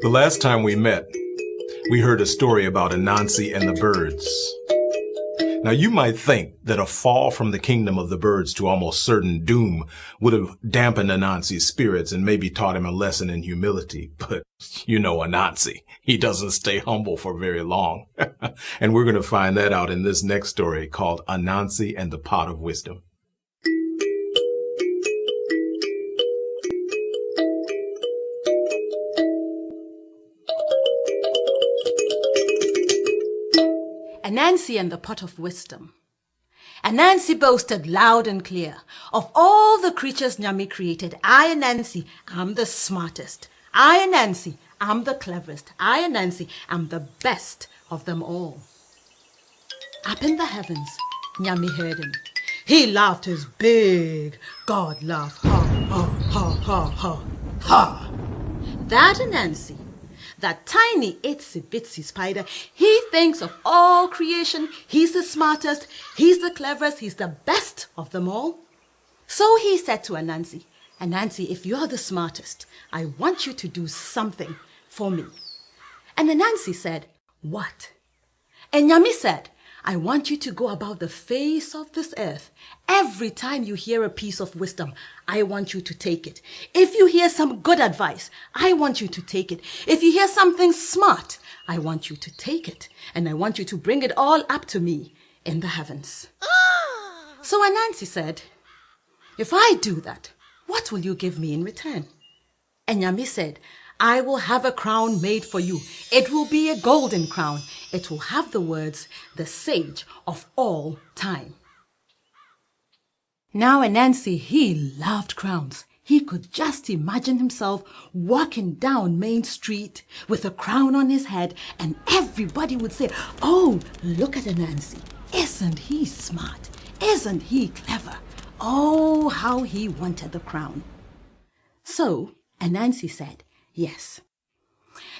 The last time we met, we heard a story about Anansi and the birds. Now, you might think that a fall from the kingdom of the birds to almost certain doom would have dampened Anansi's spirits and maybe taught him a lesson in humility. But you know Anansi, he doesn't stay humble for very long. And we're going to find that out in this next story called Anansi and the Pot of Wisdom. Anansi and the Pot of Wisdom. Anansi boasted loud and clear, "Of all the creatures Nyami created, I, Anansi, am the smartest. I, Anansi, am the cleverest. I, Anansi, am the best of them all." Up in the heavens, Nyami heard him. He laughed his big God laugh. Ha, ha, ha, ha, ha, ha. That Anansi, that tiny itsy-bitsy spider, he thinks of all creation, he's the smartest, he's the cleverest, he's the best of them all. So he said to Anansi, "Anansi, if you're the smartest, I want you to do something for me." And Anansi said, "What?" And Nyami said, "I want you to go about the face of this earth. Every time you hear a piece of wisdom, I want you to take it. If you hear some good advice, I want you to take it. If you hear something smart, I want you to take it. And I want you to bring it all up to me in the heavens." So Anansi said, "If I do that, what will you give me in return?" And Nyami said, "I will have a crown made for you. It will be a golden crown. It will have the words, 'The Sage of All Time.'" Now Anansi, he loved crowns. He could just imagine himself walking down Main Street with a crown on his head, and everybody would say, "Oh, look at Anansi. Isn't he smart? Isn't he clever?" Oh, how he wanted the crown. So Anansi said, "Yes."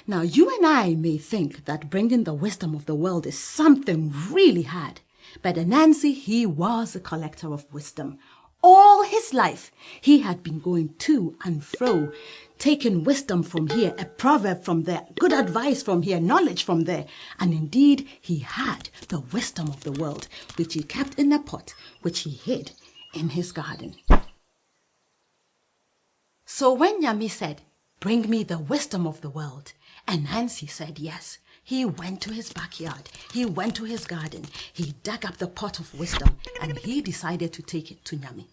Now, you and I may think that bringing the wisdom of the world is something really hard, but Anansi, he was a collector of wisdom. All his life, he had been going to and fro, taking wisdom from here, a proverb from there, good advice from here, knowledge from there. And indeed, he had the wisdom of the world, which he kept in a pot, which he hid in his garden. So when Nyami said, "Bring me the wisdom of the world," Anansi said yes. He went to his backyard. He went to his garden. He dug up the pot of wisdom and he decided to take it to Nyami.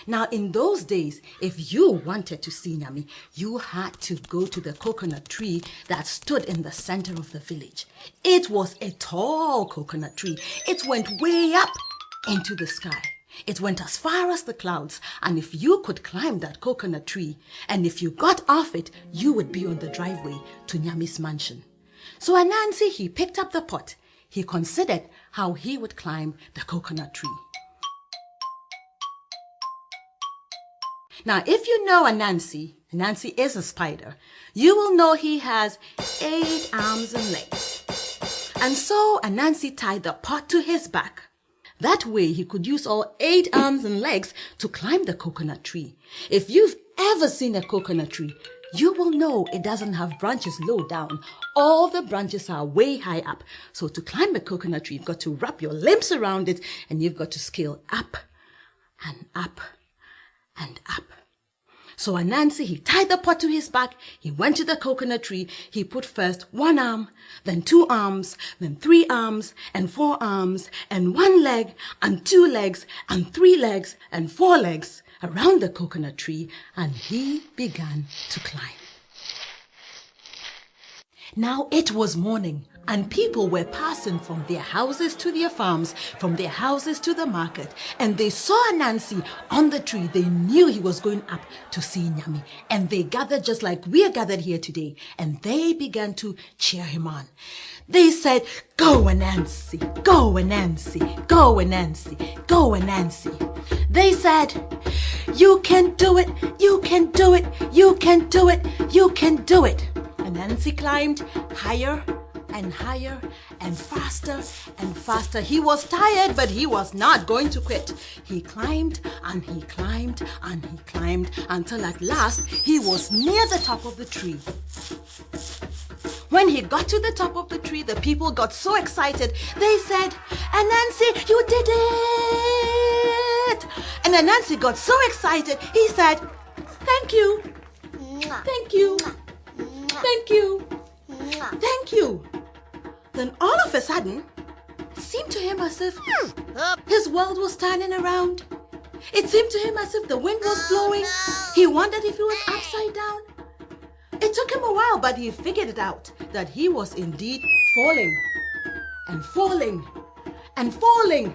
Now, in those days, if you wanted to see Nyami, you had to go to the coconut tree that stood in the center of the village. It was a tall coconut tree. It went way up into the sky. It went as far as the clouds, and if you could climb that coconut tree, and if you got off it, you would be on the driveway to Nyami's mansion. So Anansi, he picked up the pot. He considered how he would climb the coconut tree. Now, if you know Anansi, Anansi is a spider, you will know he has 8 arms and legs. And so Anansi tied the pot to his back. That way he could use all 8 arms and legs to climb the coconut tree. If you've ever seen a coconut tree, you will know it doesn't have branches low down. All the branches are way high up. So to climb a coconut tree, you've got to wrap your limbs around it and you've got to scale up and up and up. So Anansi, he tied the pot to his back. He went to the coconut tree. He put first 1 arm, then 2 arms, then 3 arms, and 4 arms, and 1 leg, and 2 legs, and 3 legs, and 4 legs around the coconut tree, and he began to climb. Now it was morning, and people were passing from their houses to their farms, from their houses to the market, and they saw Anansi on the tree. They knew he was going up to see Nyami, and they gathered just like we are gathered here today, and they began to cheer him on. They said, "Go Anansi, go Anansi, go Anansi, go Anansi." They said, "You can do it, you can do it, you can do it, you can do it." Anansi climbed higher and higher and faster and faster. He was tired, but he was not going to quit. He climbed and he climbed and he climbed until at last he was near the top of the tree. When he got to the top of the tree, the people got so excited. They said, Anansi, you did it! And Anansi got so excited, he said, thank you, thank you, thank you, thank you. Then all of a sudden, it seemed to him as if his world was turning around. It seemed to him as if the wind was blowing. He wondered if he was upside down. It took him a while, but he figured it out, that he was indeed falling and falling and falling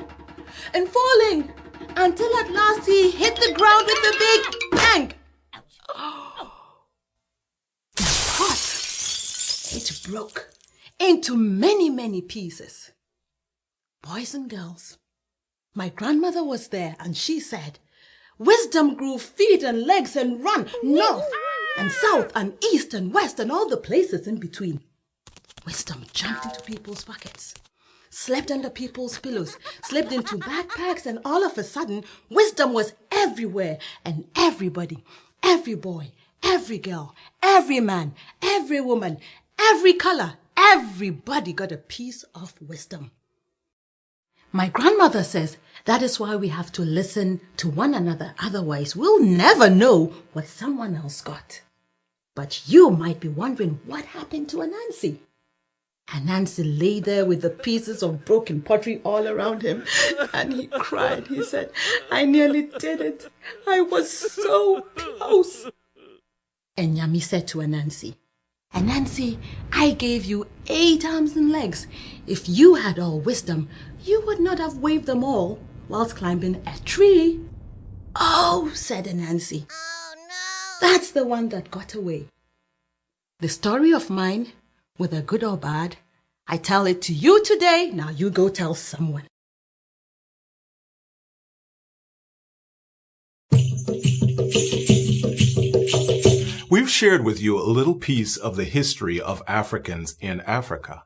and falling until at last he hit the ground with a big bang. The pot, it broke into many, many pieces. Boys and girls, my grandmother was there and she said, wisdom grew feet and legs and ran north and south and east and west and all the places in between. Wisdom jumped into people's pockets, slept under people's pillows, slipped into backpacks, and all of a sudden, wisdom was everywhere, and everybody, every boy, every girl, every man, every woman, every color, everybody got a piece of wisdom. My grandmother says that is why we have to listen to one another. Otherwise, we'll never know what someone else got. But you might be wondering what happened to Anansi. Anansi lay there with the pieces of broken pottery all around him. And he cried. He said, I nearly did it. I was so close. And Nyami said to Anansi, Anansi, I gave you 8 arms and legs. If you had all wisdom, you would not have waved them all whilst climbing a tree. Oh, said Anansi. Oh, no. That's the one that got away. The story of mine, whether good or bad, I tell it to you today. Now you go tell someone. We've shared with you a little piece of the history of Africans in Africa.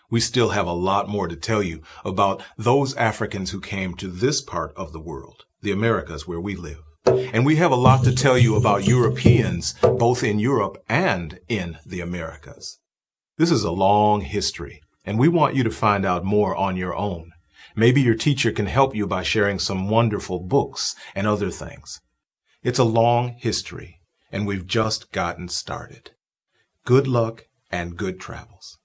We still have a lot more to tell you about those Africans who came to this part of the world, the Americas where we live. And we have a lot to tell you about Europeans, both in Europe and in the Americas. This is a long history, and we want you to find out more on your own. Maybe your teacher can help you by sharing some wonderful books and other things. It's a long history, and we've just gotten started. Good luck and good travels.